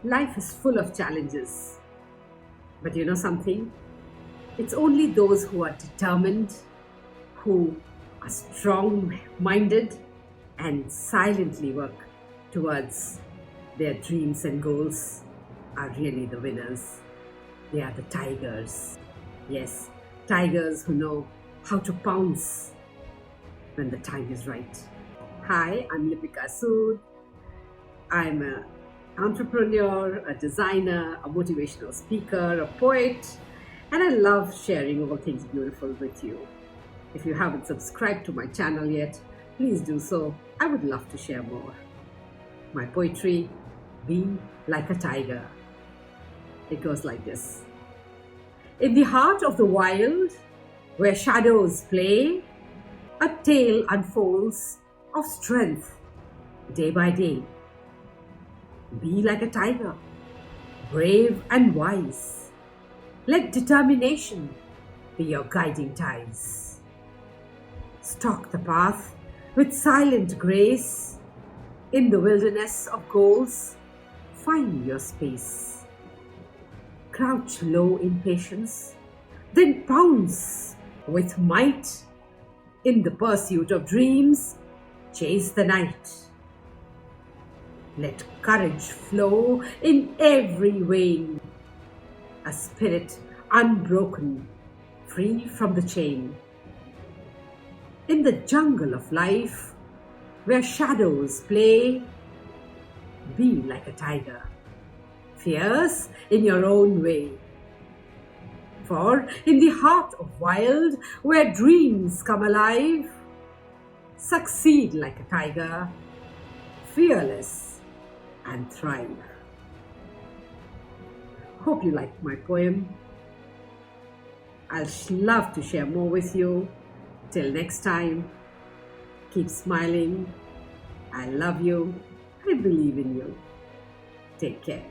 Life is full of challenges. But you know something? It's only those who are determined, who are strong minded, and silently work towards their dreams and goals are really the winners. They are the tigers. Yes, tigers who know how to pounce when the time is right. Hi, I'm Lipika Sud. I'm an entrepreneur, a designer, a motivational speaker, a poet, and I love sharing all things beautiful with you. If you haven't subscribed to my channel yet, please do so. I would love to share more. My poetry, Be Like a Tiger. It goes like this. In the heart of the wild, where shadows play, a tale unfolds of strength day by day. Be like a tiger, brave and wise. Let determination be your guiding ties. Stalk the path with silent grace. In the wilderness of goals, find your space. Crouch low in patience, then pounce with might. In the pursuit of dreams, chase the night. Let courage flow in every vein, a spirit unbroken, free from the chain. In the jungle of life, where shadows play, be like a tiger, fierce in your own way. For in the heart of wild, where dreams come alive, succeed like a tiger, fearless and thrive. Hope you liked my poem. I'll love to share more with you. Till next time, keep smiling. I love you. I believe in you. Take care.